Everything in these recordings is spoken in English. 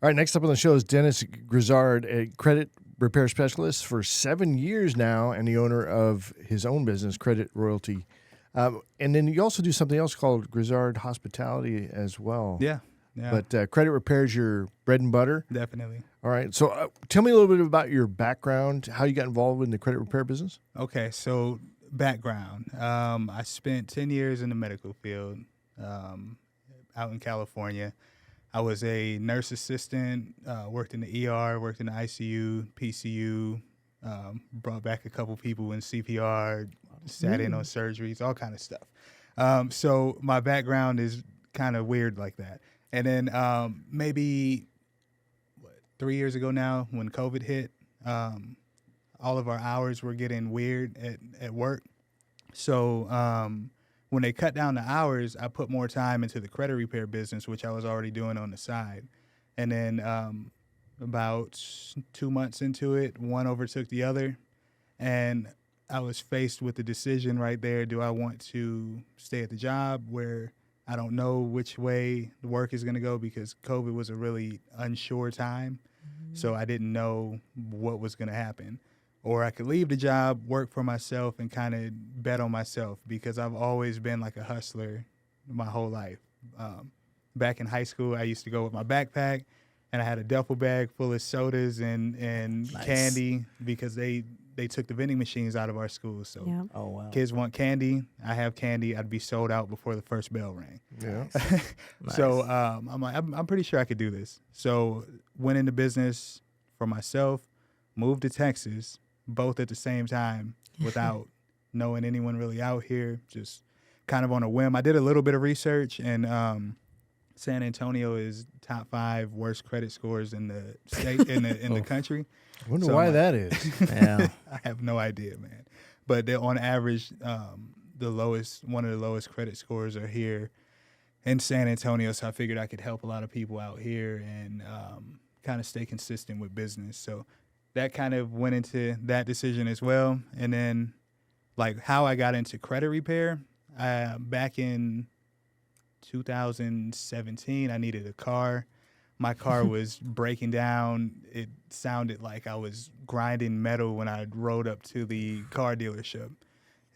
All right, next up on the show is Dennis Grizzard, a credit repair specialist for 7 years now and the owner of his own business, Credit Royalty. And then you also do something else called Grizzard Hospitality as well. Yeah. But credit repair is your bread and butter? Definitely. All right. So tell me a little bit about your background, how you got involved in the credit repair business. Okay, so background. I spent 10 years in the medical field out in California. I was a nurse assistant, worked in the ER, worked in the ICU, PCU, brought back a couple people in CPR, sat in on surgeries, all kind of stuff. So my background is kind of weird like that. And then maybe 3 years ago now, when COVID hit, all of our hours were getting weird at work. So when they cut down the hours, I put more time into the credit repair business, which I was already doing on the side. And then about 2 months into it, one overtook the other. And I was faced with the decision right there. Do I want to stay at the job where I don't know which way the work is going to go, because COVID was a really unsure time. So I didn't know what was going to happen. Or I could leave the job, work for myself, and kind of bet on myself, because I've always been like a hustler my whole life. Back in high school, I used to go with my backpack, and I had a duffel bag full of sodas and Nice. candy, because they took the vending machines out of our schools. So Yeah. Oh, wow. kids want candy, I have candy, I'd be sold out before the first bell rang. Yeah. So I'm like, I'm pretty sure I could do this. So went into business for myself, moved to Texas, both at the same time, without knowing anyone really out here, just kind of on a whim. I did a little bit of research, and San Antonio is top 5 worst credit scores in the state, in the country. I wonder So why I'm that is. Yeah. I have no idea, man. But they're on average, one of the lowest credit scores are here in San Antonio. So I figured I could help a lot of people out here and kind of stay consistent with business. So that kind of went into that decision as well. And then, like, how I got into credit repair, back in 2017, I needed a car. My car was breaking down. It sounded like I was grinding metal when I rode up to the car dealership.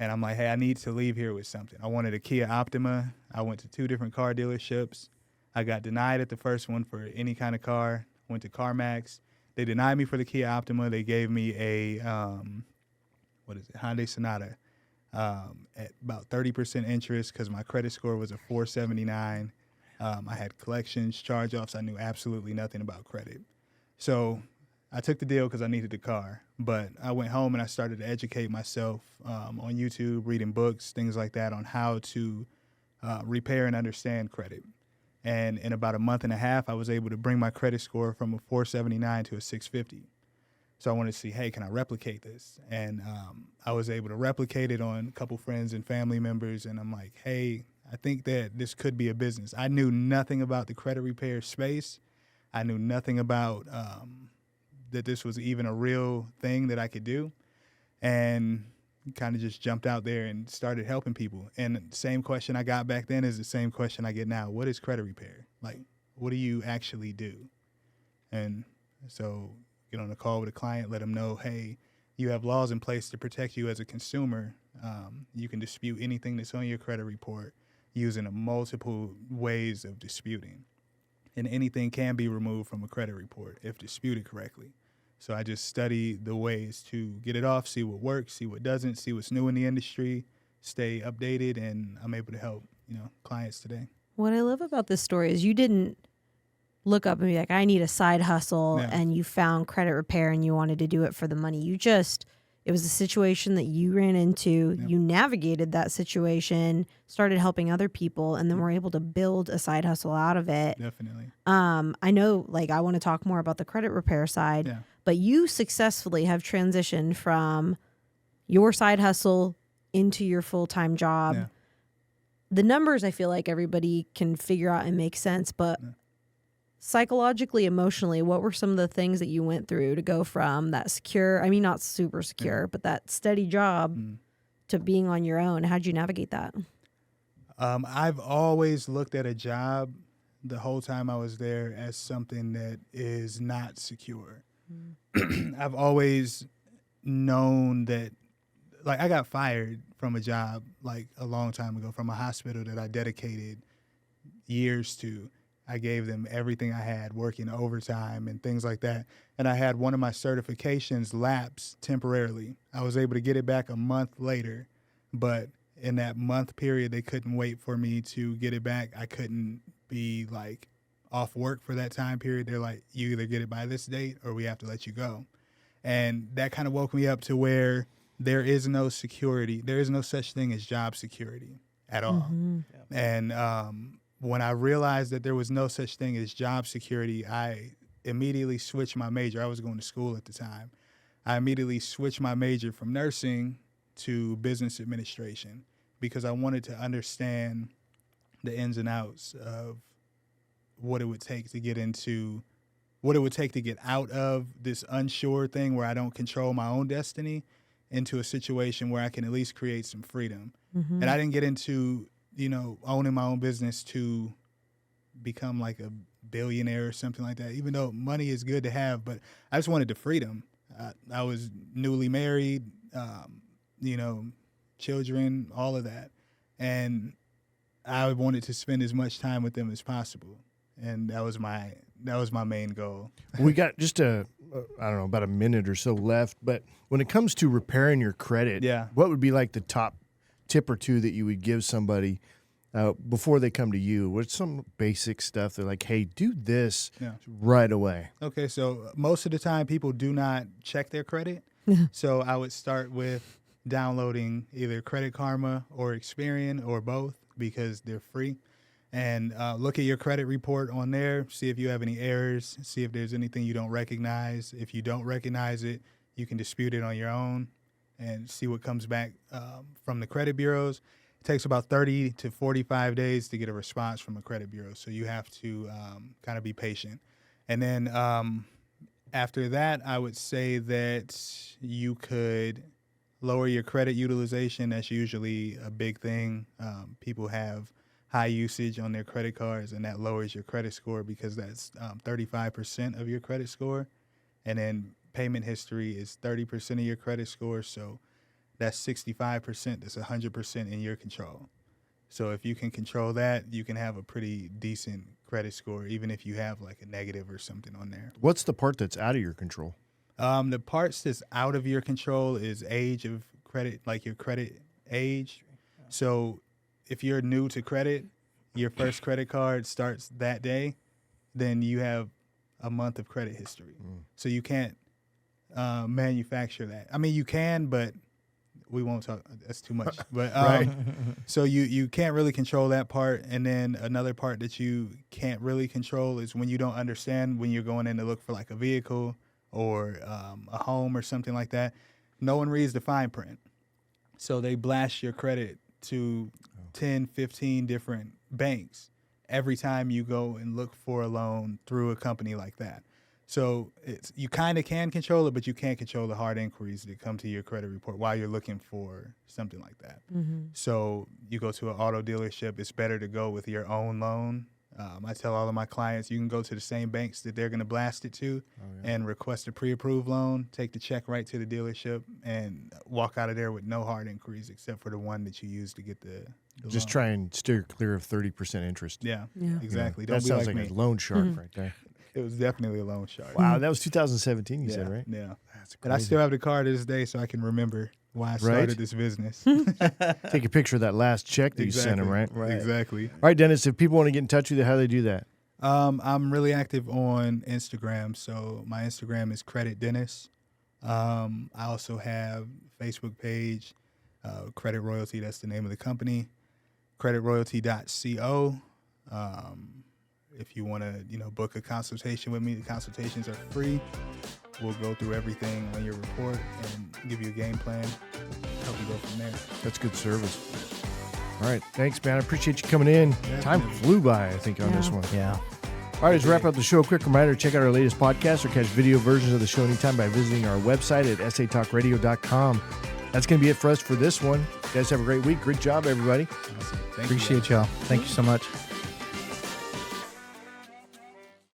And I'm like, hey, I need to leave here with something. I wanted a Kia Optima. I went to 2 different car dealerships. I got denied at the first one for any kind of car. Went to CarMax. They denied me for the Kia Optima. They gave me a, Hyundai Sonata at about 30% interest, because my credit score was a 479. I had collections, charge-offs. I knew absolutely nothing about credit. So I took the deal because I needed the car. But I went home and I started to educate myself on YouTube, reading books, things like that, on how to repair and understand credit. And in about a month and a half, I was able to bring my credit score from a 479 to a 650. So I wanted to see, hey, can I replicate this? And I was able to replicate it on a couple friends and family members. And I'm like, hey, I think that this could be a business. I knew nothing about the credit repair space. I knew nothing about that this was even a real thing that I could do. And kind of just jumped out there and started helping people. And the same question I got back then is the same question I get now. What is credit repair? Like, what do you actually do? And so get on a call with a client, let them know, hey, you have laws in place to protect you as a consumer. You can dispute anything that's on your credit report using multiple ways of disputing. And anything can be removed from a credit report if disputed correctly. So I just study the ways to get it off, see what works, see what doesn't, see what's new in the industry, stay updated, and I'm able to help, clients today. What I love about this story is you didn't look up and be like, I need a side hustle, Yeah. and you found credit repair and you wanted to do it for the money. It was a situation that you ran into, Yep. you navigated that situation, started helping other people, and then were able to build a side hustle out of it. Definitely. I know, I want to talk more about the credit repair side, Yeah. but you successfully have transitioned from your side hustle into your full-time job. Yeah. The numbers, I feel like everybody can figure out and make sense, but psychologically, emotionally, what were some of the things that you went through to go from that secure, not super secure, but that steady job to being on your own? How'd you navigate that? I've always looked at a job the whole time I was there as something that is not secure. I've always known that, like, I got fired from a job like a long time ago from a hospital that I dedicated years to. I gave them everything I had, working overtime and things like that. And I had one of my certifications lapse temporarily. I was able to get it back a month later, but in that month period, they couldn't wait for me to get it back. I couldn't be like off work for that time period. They're like, you either get it by this date or we have to let you go. And that kind of woke me up to where there is no security. There is no such thing as job security at all. And when I realized that there was no such thing as job security, I immediately switched my major. I was going to school at the time. I immediately switched my major from nursing to business administration because I wanted to understand the ins and outs of what it would take to get into, what it would take to get out of this unsure thing where I don't control my own destiny into a situation where I can at least create some freedom. And I didn't get into, you know, owning my own business to become like a billionaire or something like that, even though money is good to have, but I just wanted the freedom. I was newly married, you know, children, all of that. And I wanted to spend as much time with them as possible. And that was my main goal. We got just I don't know, about a minute or so left, but when it comes to repairing your credit, what would be like the top tip or two that you would give somebody before they come to you? What's some basic stuff? They're like, hey, do this right away. Okay, so most of the time people do not check their credit. So I would start with downloading either Credit Karma or Experian or both because they're free. And look at your credit report on there, see if you have any errors, see if there's anything you don't recognize. If you don't recognize it, you can dispute it on your own and see what comes back from the credit bureaus. It takes about 30 to 45 days to get a response from a credit bureau, so you have to kind of be patient. And then after that, I would say that you could lower your credit utilization. That's usually a big thing. People have high usage on their credit cards, and that lowers your credit score because that's 35% of your credit score. And then payment history is 30% of your credit score, so that's 65%. That's 100% in your control. So if you can control that, you can have a pretty decent credit score, even if you have like a negative or something on there. What's the part that's out of your control? The parts that's out of your control is age of credit, like your credit age. So if you're new to credit, your first credit card starts that day, then you have a month of credit history. So you can't manufacture that. I mean, you can, but we won't talk. That's too much. But Right. So you can't really control that part. And then another part that you can't really control is when you don't understand when you're going in to look for like a vehicle or a home or something like that. No one reads the fine print. So they blast your credit to 10, 15 different banks every time you go and look for a loan through a company like that. So you kind of can control it, but you can't control the hard inquiries that come to your credit report while you're looking for something like that. So you go to an auto dealership, it's better to go with your own loan. I tell all of my clients, you can go to the same banks that they're going to blast it to and request a pre-approved loan, take the check right to the dealership, and walk out of there with no hard inquiries except for the one that you used to get the Just loan. try and steer clear of 30% interest. Yeah, Yeah. exactly. That Don't be sounds like like me. a loan shark right there. It was definitely a loan shark. Wow, that was 2017, you Yeah, said, right? yeah. That's And I crazy. still have the card to this day so I can remember why I started this business. Take a picture of that last check that you sent him, right? Exactly. All right, Dennis, if people want to get in touch with you, how do they do that? I'm really active on Instagram. So my Instagram is Credit Dennis. I also have Facebook page, Credit Royalty. That's the name of the company. CreditRoyalty.co. If you want to, book a consultation with me, the consultations are free. We'll go through everything on your report and give you a game plan, help you go from there. That's good service. All right, thanks, man. I appreciate you coming in. Time flew by, I think, on this one. Yeah. All right, let's wrap up the show. A quick reminder, check out our latest podcast or catch video versions of the show anytime by visiting our website at satalkradio.com. That's going to be it for us for this one. You guys have a great week. Great job, everybody. Awesome. Thank you, Appreciate y'all. Thank you so much.